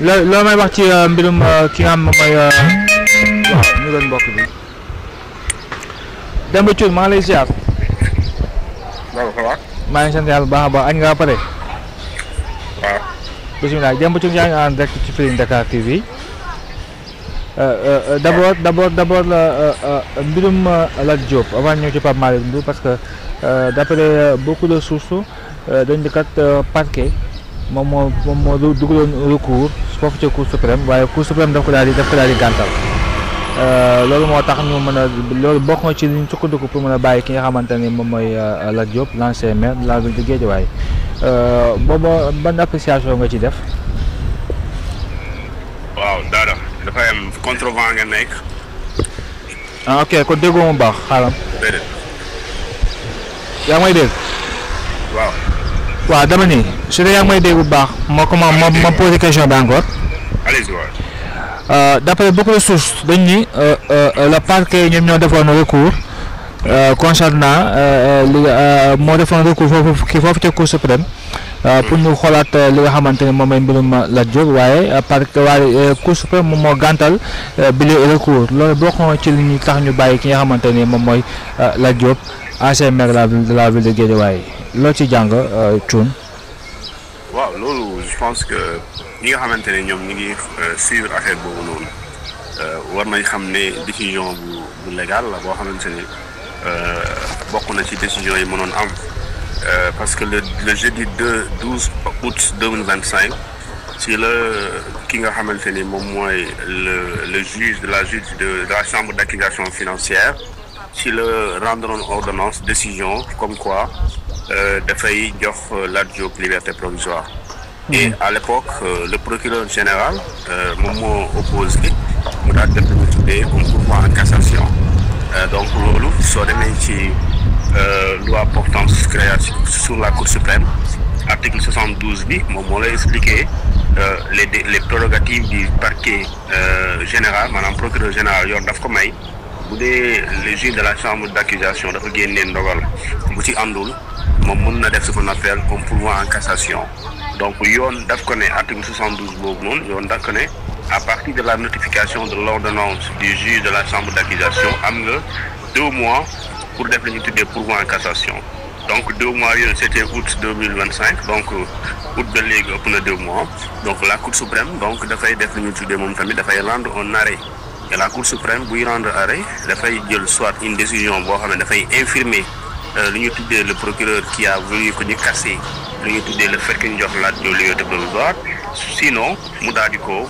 loo may wax ci mbirum ki nga xam moom mooy waaw ñu doon mbokk bi Demba Thioune maa ngi lay ziar. waaw ça va. maa ngi sant yàlla bu baax a baax añ nga ba pare. waaw. bisimilah Demba Thioune yaa ngi en direct ci Feeling Dakar TV. d'abord mbirum Lat Diop avant ñëw ci Pape Malick Ndour parce que d'après beaucoup de sources dañ di kat parquet moom moo dugaloon recours foofu ca Cour suprême waaye Cour suprême daf ko daal di gàntal loolu moo tax ñu mën a loolu bokk na ci li ñu sukkandiku pour mën a bàyyi ki nga xamante ni moom mooy Lat Diop l'ancien maire de la ville de Guédiawaye boobu ban appréciation nga ci def. waaw dara dafay am contrevent nga nekk. ah ok kon déggoo mu baax xaaral. déedéet. yaa ngi may dégg. waaw. waaw dama ni su dee yaa ngi may dégg bu baax ma posé question bi encore. allez-y waay. d'après beaucoup de sources dañ ni le parquet ñoom ñoo defoon recours concernant moo defoon recours foofu ca Cour suprême pour ñu xoolaat li nga xamante ne moom mooy mbirum Lat Diop waaye Cour suprême moom moo gàntal bi le recours loolu bokk na ci li ñu tax ñu bàyyi ki nga xamante ne moom mooy Lat Diop ancien maire de la ville de Guédiawaye loo ci jàng Thioune. waaw loolu je pense que ñi nga xamante ne ñoom ñu ngi suivre affaire boobu noonu war nañ xam ne décision bu légal la boo xamante ne bokk na ci décision yi mënoon am parce que le jeudi 12 août 2025 ci la ki nga xamante ni moom mooy le juge de la chambre d'accusation financière ci la rendre ordonnance décision comme quoi dafay jox Lat Diop liberté provisoire. Et à l'époque le procureur général moom moo opposé mu daal def lu ñu tuddee un pourvoi en cassation donc loolu soo demee ci loi portant sur la Cour suprême article 72 bi moom moo lay expliquer les prérogatives du parquet général maanaam procureur général yoon daf ko may bu dee le juge de la chambre d'accusation dafa génnee ndogal bu ci àndul moom mën na def ce qu'on appelle un pourvoi en cassation. Donc yoon daf ko ne article 72 boobu noonu yoon daf ko ne à partir de la notification de l'ordonnance du juge de la chambre d'accusation am nga 2 mois pour def la ñu tuddee pourvoi en cassation. Donc 2 mois yooyu c'était août 2025 donc août ba léegi ëpp na 2 mois donc la Cour suprême donc dafay def la ñu tuddee moom tamit dafay rendre un arrêt et la Cour suprême buy rendre arrêt dafay jël soit une décision boo xam ne dafay infirmer li ñu tuddee le procureur qui a voulu ko ñu casser li ñu tuddee le fait que ñu jox Lat Diop liberté provisoire sinon mu daal di ko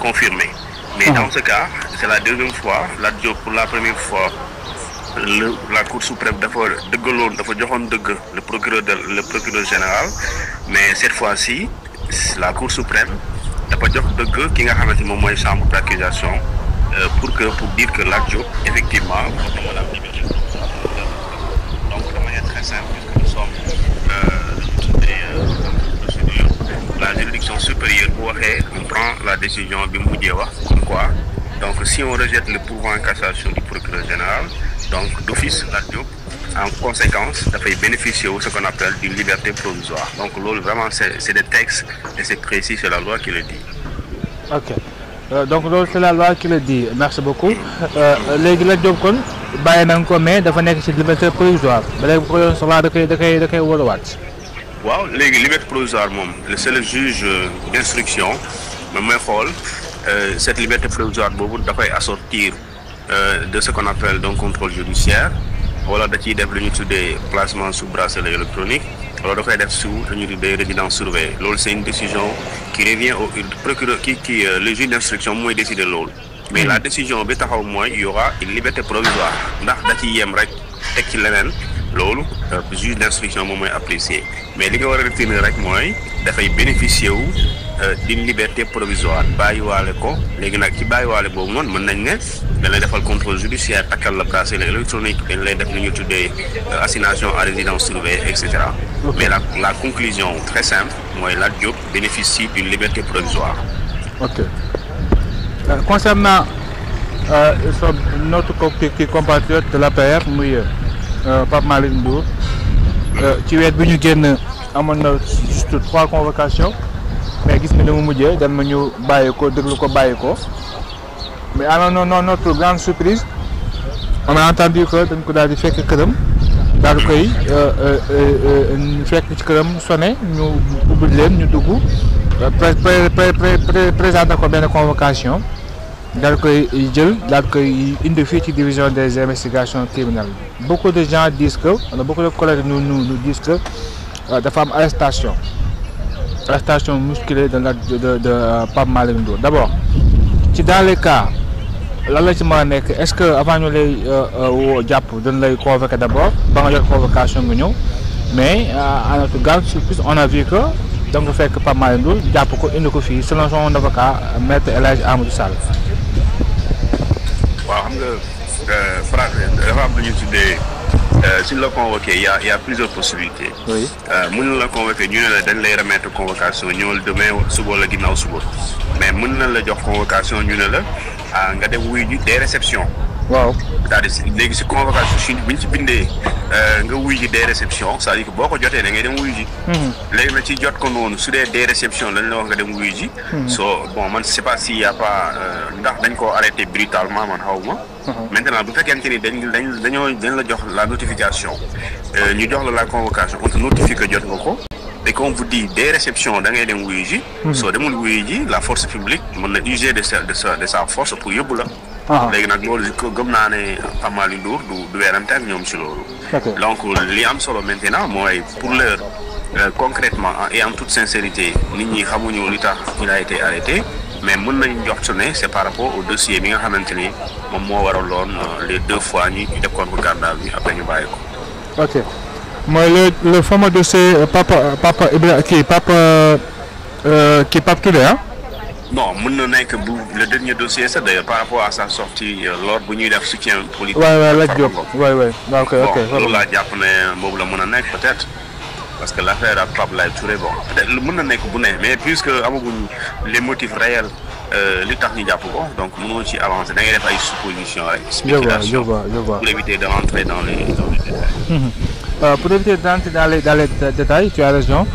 confirmer. Mais dans ce cas c'est la deuxième fois Lat Diop pour la première fois la Cour suprême dafa dëggaloon dafa joxoon dëgg le procureur général mais cette fois-ci la Cour suprême dafa jox dëgg ki nga xamante ni moom mooy chambre d'accusation pour dire que Lat Diop effectivement donc de manière très simple puisque nous sommes la juridiction supérieure bu waxee on prend la décision bi mujjee wax comme quoi donc si on rejette le pourvoi en cassation du procureur général donc d'office Lat Diop en conséquence dafay bénéficier de ce qu'on appelle d'une liberté provisoire donc loolu vraiment c'est des textes et c'est précis, c'est la loi qui le dit. Ok donc loolu c'est la loi qui le dit merci beaucoup léegi Lat Diop kon bàyyi nañ ko mais dafa nekk ci liberté provisoire ba léegi bu ko yoon soxlaa da koy wóoluwaat. waaw léegi liberté provisoire moom c'est le juge d'instruction moom mooy xool cette liberté provisoire boobu dafay assortir de ce qu'on appelle donc contrôle judiciaire wala da ciy def lu ñu tuddee placement sous bracelet électronique wala da koy def sous lu ñu tuddee résidence surveillée loolu c'est une décision qui revient au procureur le juge d'instruction mooy décider loolu mais la décision bi taxaw mooy il y aura une liberté provisoire ndax da ciy yem rek teg ci leneen loolu juge d'instruction moom mooy apprécier mais li nga war a retenir rek mooy dafay bénéficier wu d'une liberté provisoire bàyyiwaale ko léegi nag ci bàyyiwaale boobu noonu mën nañ ne dañ lay defal contrôle judiciaire takkal la bracelet électronique dañ lay def lu ñu tuddee assignation à résidence surveillée et cetera. Mais la conclusion très simple mooy Lat Diop bénéficie d'une liberté provisoire. Ok. Concernant notre compatriote de l'APR muy Pape Malick Ndour ci weer bi ñu génn amoon na juste 3 convocations mais gis nga ni mu mujjee dem na ñu bàyyi ko déglu ko bàyyi ko mais notre grande surprise on a entendu que dañ ko daal di fekk këram daal di koy fekk ci këram sonné ñu ubbi leen ñu dugg présenté ko benn convocation daal koy jël daal koy indi fii ci division des investigations criminelles beaucoup de gens disent que beaucoup de collègues nous disent que dafa am arrestation musclée de Pape Malick Ndour d'abord ci dans les cas lan la ci mën a nekk est-ce que avant ñu lay jàpp dañ lay convoquer d'abord ba nga jot convocation nga ñëw mais à notre grande surprise on a vu que da nga fekk Pape Malick Ndour jàpp ko indi ko fii selon son avocat maître El Hadji Amadou Sall. waaw xam nga Frade dafa am lu ñu tuddee suñ la convoqué y a plusieurs possibilités. oui mën na la convoqué ñu ne la dañ lay remettre convocation ñëwal demain suba la ginnaaw suba mais mën na la jox convocation ñu ne la nga dem wuyu ji des réceptions. waaw c'est-à-dire léegi si convocation si bi ñu ci bindee nga wuyu ji des réceptions c'est-à-dire que boo ko jotee da ngay dem wuyu ji. léegi nag ci jot ko noonu su dee des réceptions lañ la wax nga dem wuyu ji. Bon man je sais pas s'il y a pas ndax dañ koo arrêté brutalement man xaw ma. Maintenant bu fekkente ni dañ la jox la notification ñu jox la convocation on te notifie que jot nga ko. et qu'on vous dit des réceptions da ngay dem wuyu ji. soo demul wuyu ji la force publique mën na user de sa force pour yóbbu la. léegi nag loolu gëm naa ne Pape Malick Ndour du weerante ak ñoom ci loolu. donc li am solo maintenant mooy pour l'heure concrètement et en toute sincérité nit ñi xamuñu li tax il a été arrêté mais mën nañu jox ne c'est par rapport au dossier bi nga xamante ni moom moo waraloon les 2 fois ñu dekkoon ko garde à vue après ñu bàyyi ko. ok mooy le fameux dossier Pape Touré ah. non mën na nekk bu le dernier dossier ça d'ailleurs par rapport à sa sortie lors bu ñuy def soutien politique. waay la Diop waay ok loolu laa jàpp ne boobu la mën a nekk peut-être parce que l'affaire ak Pape Laye Touré bon peut-être mën na nekk bu ne mais puisque amaguñ les motifs réels li tax ñu jàpp ko donc mënoo ci avancer da ngay def ay suppositions rek. spéculation pour éviter de rentrer dans les détails. Pour éviter d'entrer dans les détails tu as raison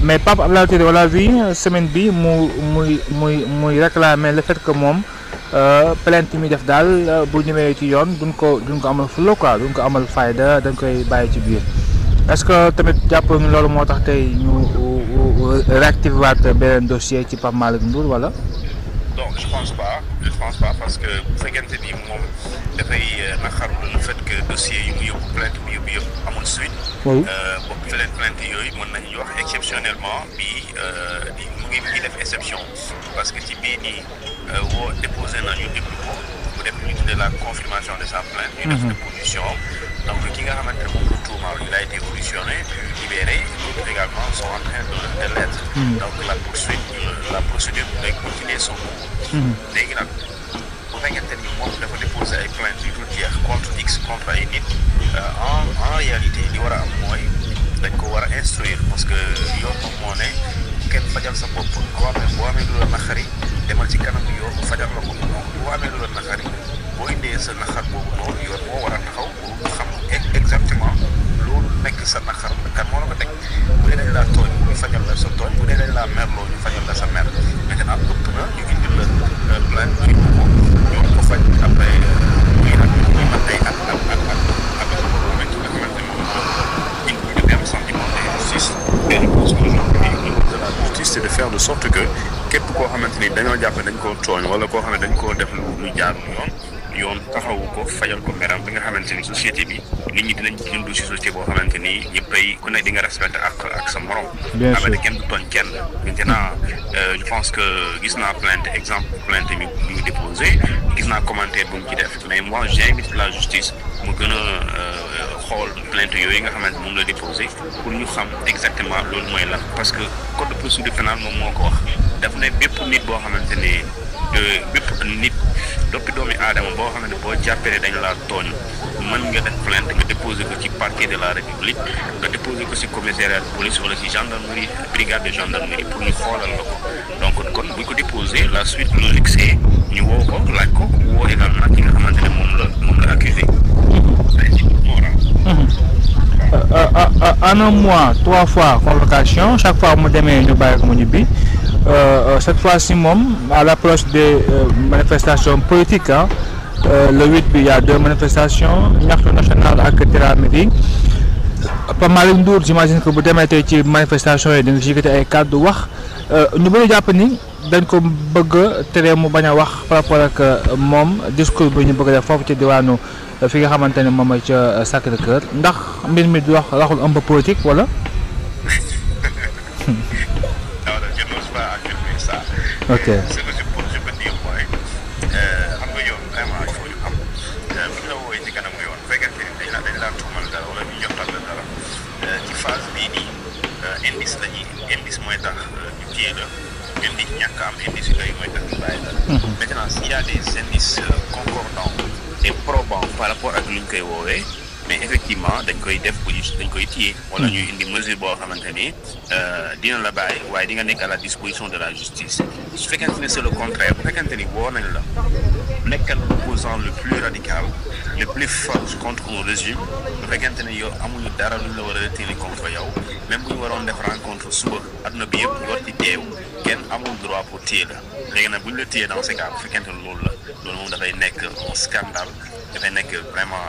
mais Pape Abdoulaye Touré on l'a vu semaine bi muy réclamer le fait que moom plainte mi def daal bu ñëwee ci yoon duñ ko amal fulla quoi duñ ko amal fayda dañ koy bàyyi ci biir est-ce que tamit jàpp ni loolu moo tax tey ñu réactiver waat beneen dossier ci Pape Malick Ndour wala. donc je pense pas parce que bu fekkente ni moom dafay naqarlu le fait que dossier yi mu yóbbu plainte bi yëpp amul suite. oui boobu feneen plainte yooyu mën nañu wax exceptionnellement bii mu ngi def exception parce que ci bii nii woo déposé nañu déglu ko mu def lu ñu tuddee la confirmation de sa plainte. ñu def déposition donc ki nga xamante ne moom la tuumaal il a été auditionné puis libéré d'autres également sont en train de l'être. donc la procédure day continuer son cours. léegi nag bu fekkente ni moom dafa déposé ay plaintes yu dul jeex contre X contre ay nit en réalité li war a am mooy dañ ko war a instruire parce que yoon moom moo ne kenn fajal sa bopp boo amee lu la naqari demal ci kanam yoon fajal la ko donc boo amee lu la naqari boo indee sa naqar boobu noonu yoon moo war a taxaw pour xam exactement loolu nekk sa naqar kan moo la ko teg bu dee dañ laa tooñ ñu fajal la sa tooñ bu dee dañ laa merloo ñu fajal la sa mer maintenant ëpp na ñu indil la plainte ñu ko ñoo ko faj après muy mat ay at avec le moment ki nga xamante ne moom il y a un sentiment d'injustice et je pense que l'objectif de la justice c'est de faire de sorte que képp koo xamante ni dañoo jàpp dañ koo tooñ wala koo xam ne dañ koo def lu jaarul yoon taxawu ko fajal ko meram bi nga xamante ni société bi nit ñi dinañ dund ci société boo xamante ni ñëppay ku ne di nga respecté ak sa morom. bien sûr amee kenn du tooñ kenn. maintenant je pense que gis naa plainte mi ñu déposé gis naa commentaire bu mu ci def mais moi j'invite la justice mu gën a xool plainte yooyu nga xamante moom la déposé pour ñu xam exactement loolu mooy lan parce que code de procédure pénale moom moo ko wax daf ne bépp nit boo xamante ne bépp nit doppi doomi aadama boo xam ne boo jàppee ne dañu laa tooñ mën nga def plainte nga déposer ko ci parquet de la république nga déposer ko ci commissariat de police wala ci gendarmerie brigade de gendarmerie pour ñu xoolal la ko donc kon bu ñu ko déposer la suite logique c'est ñu woo ko laaj ko woo également ki nga xamante ne moom la accusé en un mois 3 fois convocation chaque fois mu demee ñu bàyyi ko mu ñibbi cette fois-ci moom à l'approche des manifestations politiques le 8 bi y a 2 manifestations ñaxtu nationale ak Terra-Midi Pape Malick Ndour j'imagine que bu demee tey ci manifestation yi dina yëkkati ay kàddu wax ñu bëri jàpp ni dañ ko bëgg a tere mu bañ a wax par rapport ak moom discours bi ñu bëgg a def foofu ci diwaanu fi nga xamante ne moom mooy ca Sacré-Cœur ndax mbir mi du wax raxul un peu politique wala. ok. Ce que je peux dire mooy xam nga yoon vraiment il faut ñu xam bu ñu la woowee ci kanamu yoon bu fekkente ni dañ la tuumal dara wala ñu joxal la dara ci phase bii nii indice la ñuy indice mooy tax ñu téye la indice ñàkk am indice yooyu mooy tax ñu bàyyi la. Maintenant s'il y a des indices concordants et probants par rapport ak lu ñu koy woowee mais effectivement dañ koy def police dañ koy téye. wala ñuy indi mesure boo xamante ni dina la bàyyi waaye di nga nekk à la disposition de la justice su fekkente ni c'est le contraire bu fekkente ni woo nañ la nekkal opposant le plus radical le plus fort contre un régime bu fekkente ni yow amuñu dara luñ la war a retenir contre yow même bu ñu waroon def rencontre suba adduna bi yëpp ñu war ci teew kenn amul droit pour téye la léegi nag bu ñu la téye dans ce cas bu fekkente ni loolu la loolu moom dafay nekk un scandale dafay nekk vraiment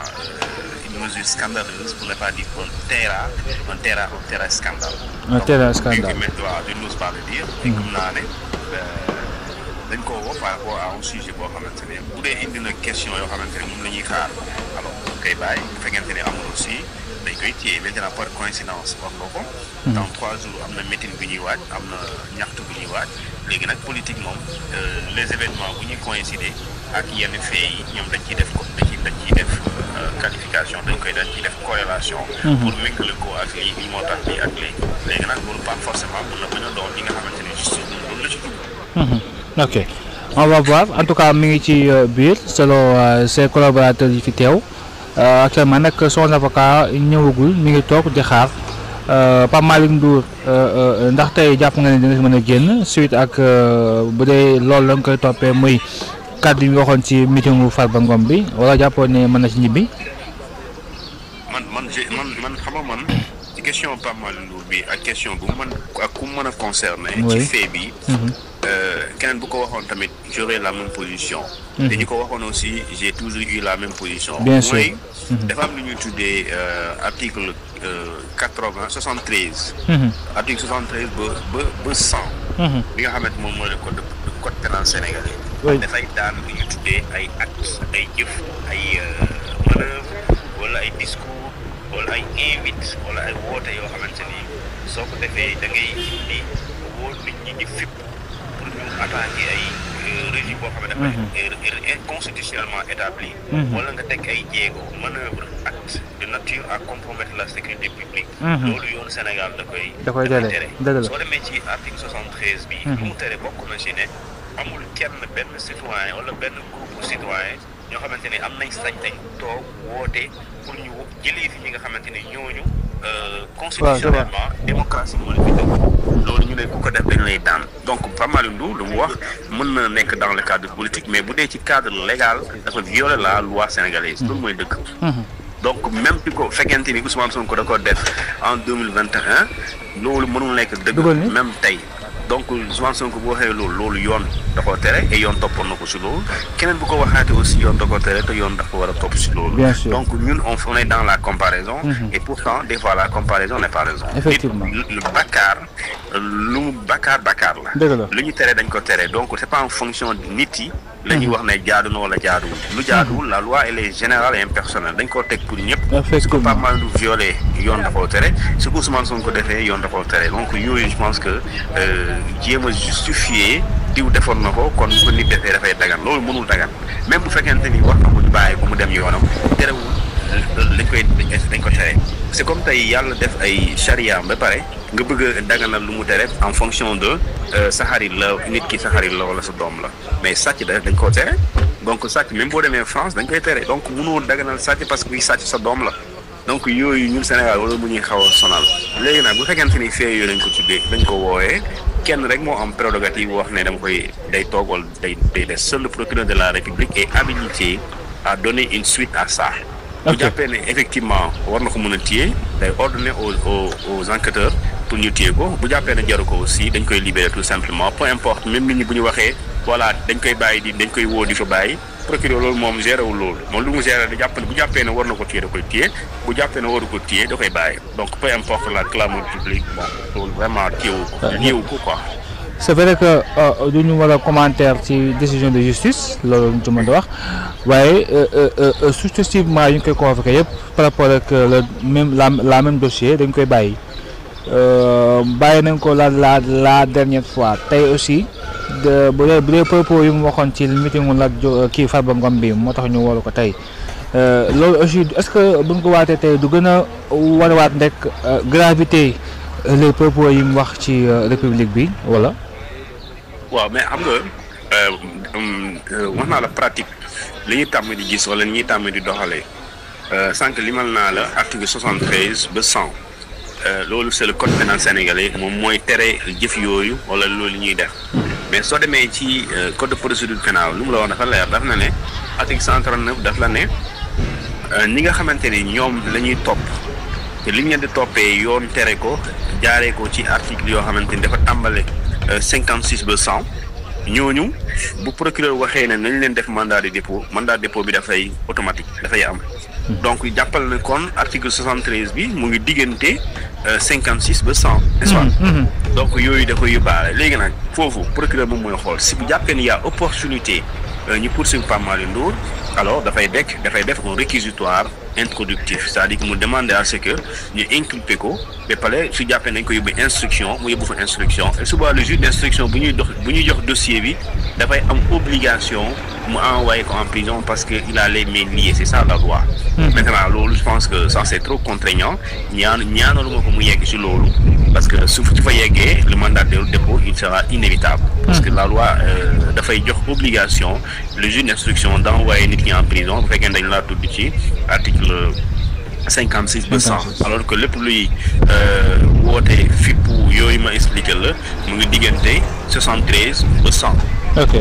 une mesure scandaleuse pour ne pas dire un terrain scandale. Un terrain scandale. Donc je n'ose pas le dire. et gëm naa ne dañ ko woo par rapport à un sujet boo xamante ne bu dee indi na question yoo xamante ne moom la ñuy xaar alors koy bàyyi bu fekkente ne amul aussi dañ koy téye maintenant par coïncidence wax nga ko. dans 3 jours am na meeting bu ñuy waaj am na ñaxtu bu ñuy waaj léegi nag politique moom les événements bu ñuy coïncider ak yenn faits yi ñoom dañ ciy def ko dañ ciy def qualification dañ ciy def corrélation. pour méngale ko ak lii moo tax lii ak léegi nag loolu pas forcément mën na bañ a doon li nga xamante ne justice loolu la ci dugg. ok on va voir en tout cas mi ngi ci biir selon ses collaborateurs yi fi teew actuellement nag son avocat ñëwagul mi ngi toog di xaar Pape Malick Ndour ndax tey jàpp nga ne dina mën a génn suite ak bu dee loolu la nga koy toppee muy kàddu yi waxoon ci meetingu Farba Ngom bi wala jàppoon ne mën na ci ñibbi. man xam nga man ci question Pape Malick Ndour bi ak question bu man ak ku mën a concerné. ci fait bi. keneen bu ko waxoon tamit j'aurais la même position. te ñu ko waxoon aussi j'ai toujours eu la même position. bien sûr mooy dafa am lu ñuy tuddee article 73. article 73 ba 100. bi nga xamante moom mooy le code pénal sénégalais. dafay daan lu ñuy tuddee ay actes ay jëf ay manœuvre wala ay discours wala ay invite wala ay woote yoo xamante ni soo ko defee da ngay indi woo nit ñi di fipp pour ñu attaquer ay régime boo xam ne dafa inconstitutionnellement établi. wala nga teg ay jéego manœuvre acte de nature à compromettre la sécurité publique. loolu yoonu Sénégal da koy tere. soo demee ci article 73 bi. lu mu tere bokk na ci ne amul kenn benn citoyen wala benn groupe citoyen ñoo xamante ni am nañ sañ-sañ toog woote pour ñu jëlee fi ñi nga xamante ni ñooñu. constitutionnellement démocratie moo la fi def loolu ñu ne ku ko def dañ lay daan donc Pape Malick Ndour lu mu wax mën na nekk dans le cadre politique mais bu dee ci cadre légal dafa violer la loi sénégalaise loolu mooy dëgg. donc même ci ko fekkente ni Ousmane Sonko da ko def en 2021 loolu mënul nekk dëgg même tey. donc Ousmane Sonko bu waxee loolu yoon da koo tere et yoon toppoon na ko si loolu keneen bu ko waxaatee aussi yoon da koo tere te yoon dafa war a topp si loolu. donc ñun on est dans la comparaison. et pourtant des fois la comparaison n'est pas raison. effectivement le bàkkaar lu mu bàkkaar la. dëgg la lu ñu tere dañ ko tere donc c'est pas en fonction de nit yi. la ñuy wax ne jaadu na wala jaaduwul. lu jaaduwul la loi elle est générale et impersonnelle dañ koo teg pour ñëpp. su ko Pape Malick Ndour violé yoon da koo tere su ko Ousmane Sonko defee yoon da koo tere donc yooyu je pense que. jéem a justifier diw defoon na ko kon bu ko nit defee dafay dagan loolu mënul dagan même bu fekkente ni wax na ko ñu bàyyi ko mu dem yoonam terewul dañ ko tere c'est comme tey yàlla def ay charia ba pare nga bëgg a daganal lu mu tere en fonction de sa xarit la nit ki sa xarit la wala sa doom la mais sàcc dañ koo tere donc sàcc même boo demee France dañ koy tere donc mënoo daganal sàcc parce que kuy sàcc sa doom la donc yooyu ñun Sénégal wala mu ñuy xaw a sonal léegi nag bu fekkente ni fee yooyu dañ ko tuddee dañ ko woowee kenn rek moo am prérogative wax ne dama koy day toog wala day des seul le procureur de la République est habilité à donner une suite à ça. bu jàppee ne effectivement war na ko mën a téye day ordonner aux enquêteurs pour ñu téye ko bu jàppee ne jaru ko aussi dañ koy libérer tout simplement peu importe même nit ñi bu ñu waxee voilà dañ koy bàyyi di dañ koy woo di fa bàyyi procureur loolu moom géré wul loolu moom lu mu géré da jàpp ne bu jàppee ne war na ko téye da koy téye bu jàppee ne waru ko téye da koy bàyyi donc peu importe la clameur publique bon loolu vraiment téyewu ko quoi. c'est vrai que du ñu war a commentaire ci décision de justice loolu ñu ci mën a wax waaye successivement yi ñu koy convoqué yëpp par rapport ak le même la même dossier dañ koy bàyyi bàyyi nañ ko la dernière fois tey aussi bu dee propos yu mu waxoon ci meeting la kii Farba Ngom bi moo tax ñu wolu ko tey loolu aussi est-ce que buñ ko waatee tey du gën a warawaat rek gravité les propos yi mu wax ci république bi wala. waaw mais xam nga wax naa la pratique li ñuy tàmm di gis wala li ñuy tàmm di doxalee sànq limal naa la article 73 ba 100 loolu c'est le code pénal sénégalais moom mooy tere jëf yooyu wala loolu ñuy def mais soo demee ci code de procédure pénale lu mu la wax dafa leer daf na ne article 139 daf la ne ñi nga xamante ni ñoom la ñuy topp te li ñu leen di toppee yoon tere ko jaaree ko ci article yoo xamante ni dafa tàmbale 56 ba 100 ñooñu bu procureur waxee ne nañ leen def mandat de dépôt bi dafay automatique dafay am donc jàppal na kon article 73 bi mu ngi diggante 56 ba 100 n'est-ce pas donc yooyu da koy yóbbaale léegi nag foofu procureur moom mooy xool si bu jàppee ni y a opportunité ñu poursuivre Pape Malick Ndour alors dafay def un réquisitoire introductif c'est-à-dire que mu demander à ce que ñu inculper ko ba pare su jàppee nañ ko yóbbu instruction mu yóbbu fa instruction et souvent le juge d'instruction bu ñuy jox dossier bi dafay am obligation mu envoyer ko en prison parce que il a les mains liées c'est ça la loi. Maintenant loolu je pense que ça c'est trop contraignant ñaanaluma ko mu yegg ci loolu parce que su fa yeggee le mandat de dépôt il sera inévitable. parce que la loi dafay jox obligation le juge d'instruction d'envoyer nit ñi en prison bu fekkee dañ laa tudd ci article 56 ba 100 alors que lépp luy woote fippu yooyu ma expliqué la mu ngi diggante 73 ba 100. ok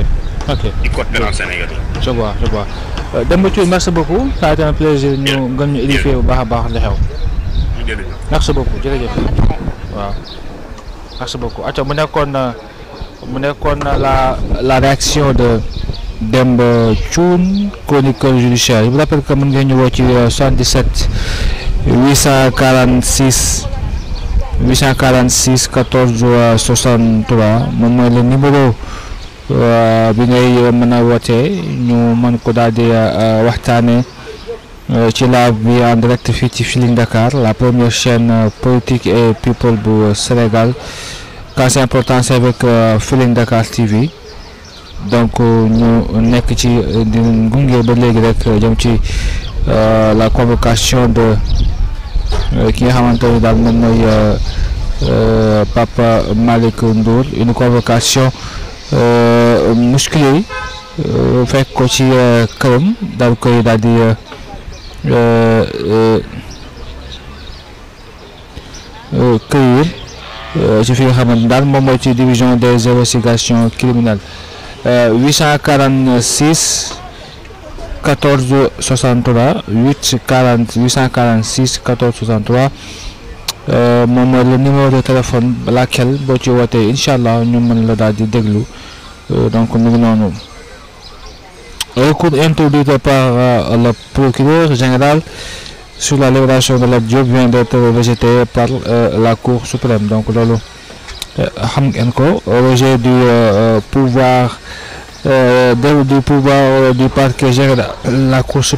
du code pénal sénégalais. je vois Demba Thioune merci beaucoup ça a été un plaisir ñu gën ñu édifier bu baax a baax li xew. merci beaucoup jërëjëf waaw merci beaucoup aco mu nekkoon la réaction de Demba Thioune chroniqueur judiciaire je vous rappelle que mën ngeen ñu woo ci 77 846 14 63 moom mooy le numéro bi ngay mën a wootee ñu mën ko daal di waxtaane ci live bi en direct fii ci Feeling Dakar la première chaîne politique et people bu Sénégal quand c'est important c'est avec Feeling Dakar TV donc ñu nekk ci di gunge ba léegi rek jëm ci la convocation de ki nga xamante ni daal moom mooy Pape Malick Ndour une convocation musculée fekk ko ci këram daal koy daal di cueillir ci fi nga xamante daal moom mooy ci division des investigations criminelles 846 14 63 846 14 63 moom mooy le numéro de téléphone laquelle boo ci wootee incha allah ñu mën la daal di déglu donc mu ngi noonu. Recours introduit par le procureur général sur la libération de Lat Diop vient d'être rejeté par la Cour suprême donc loolu xam ngeen ko rejet du pouvoir du parquet général la Cour suprême